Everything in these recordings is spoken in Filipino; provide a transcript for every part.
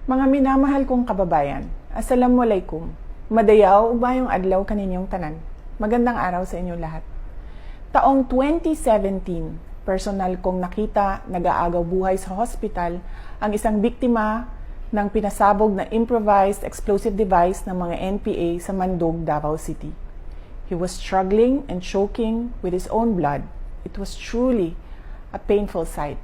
Mga minamahal kong kababayan, Assalamualaikum. Madayaw ubayong adlaw kaninyong tanan. Magandang araw sa inyong lahat. Taong 2017, personal kong nakita nag-aagaw buhay sa hospital ang isang biktima ng pinasabog na improvised explosive device ng mga NPA sa Mandog, Davao City. He was struggling and choking with his own blood. It was truly a painful sight.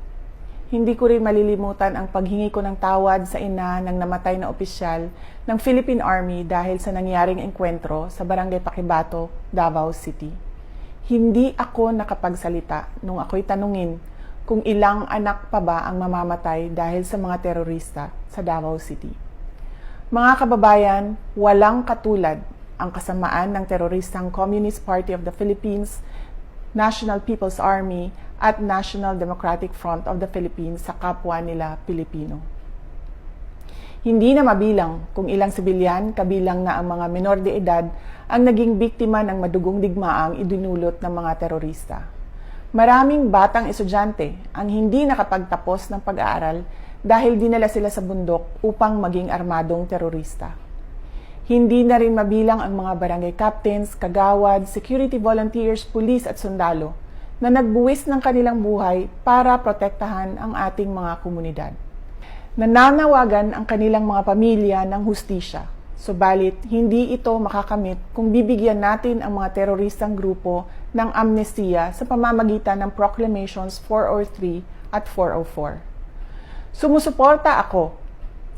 Hindi ko rin malilimutan ang paghingi ko ng tawad sa ina ng namatay na opisyal ng Philippine Army dahil sa nangyaring engkwentro sa Barangay Paquibato, Davao City. Hindi ako nakapagsalita nung ako'y tanungin kung ilang anak pa ba ang mamamatay dahil sa mga terorista sa Davao City. Mga kababayan, walang katulad ang kasamaan ng teroristang Communist Party of the Philippines, National People's Army at National Democratic Front of the Philippines sa kapwa nila Pilipino. Hindi na mabilang kung ilang sibilyan, kabilang na ang mga menor de edad, ang naging biktima ng madugong digmaang idinulot ng mga terorista. Maraming batang estudyante ang hindi nakapagtapos ng pag-aaral dahil dinala sila sa bundok upang maging armadong terorista. Hindi na rin mabilang ang mga barangay captains, kagawad, security volunteers, pulis at sundalo na nagbuwis ng kanilang buhay para protektahan ang ating mga komunidad. Nananawagan ang kanilang mga pamilya ng hustisya, subalit hindi ito makakamit kung bibigyan natin ang mga teroristang grupo ng amnestiya sa pamamagitan ng Proclamations 403 at 404. Sumusuporta ako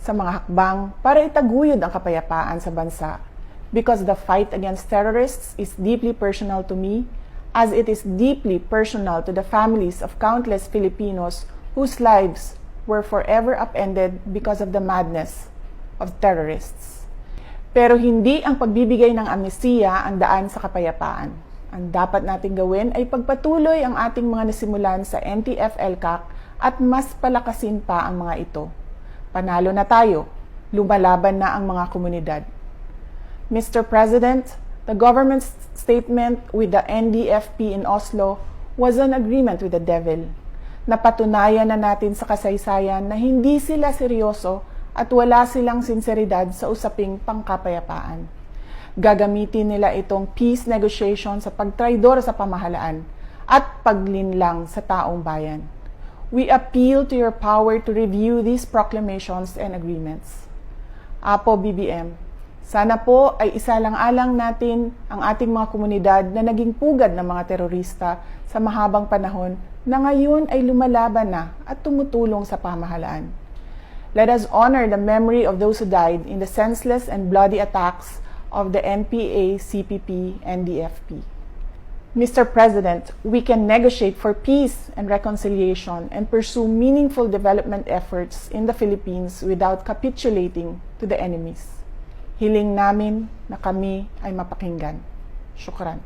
sa mga hakbang para itaguyod ang kapayapaan sa bansa because the fight against terrorists is deeply personal to me, as it is deeply personal to the families of countless Filipinos whose lives were forever upended because of the madness of terrorists. Pero hindi ang pagbibigay ng amnestiya ang daan sa kapayapaan. Ang dapat nating gawin ay pagpatuloy ang ating mga nasimulan sa NTF-ELCAC at mas palakasin pa ang mga ito. Panalo na tayo, lumalaban na ang mga komunidad. Mr. President, the government's statement with the NDFP in Oslo was an agreement with the devil. Napatunayan na natin sa kasaysayan na hindi sila seryoso at wala silang sinseridad sa usaping pangkapayapaan. Gagamitin nila itong peace negotiation sa pagtraidor sa pamahalaan at paglinlang sa taong bayan. We appeal to your power to review these proclamations and agreements. Apo BBM, sana po ay isalang-alang natin ang ating mga komunidad na naging pugad ng mga terorista sa mahabang panahon na ngayon ay lumalaban na at tumutulong sa pamahalaan. Let us honor the memory of those who died in the senseless and bloody attacks of the NPA, CPP, and DFP. Mr. President, we can negotiate for peace and reconciliation and pursue meaningful development efforts in the Philippines without capitulating to the enemies. Hiling namin na kami ay mapakinggan. Syukran.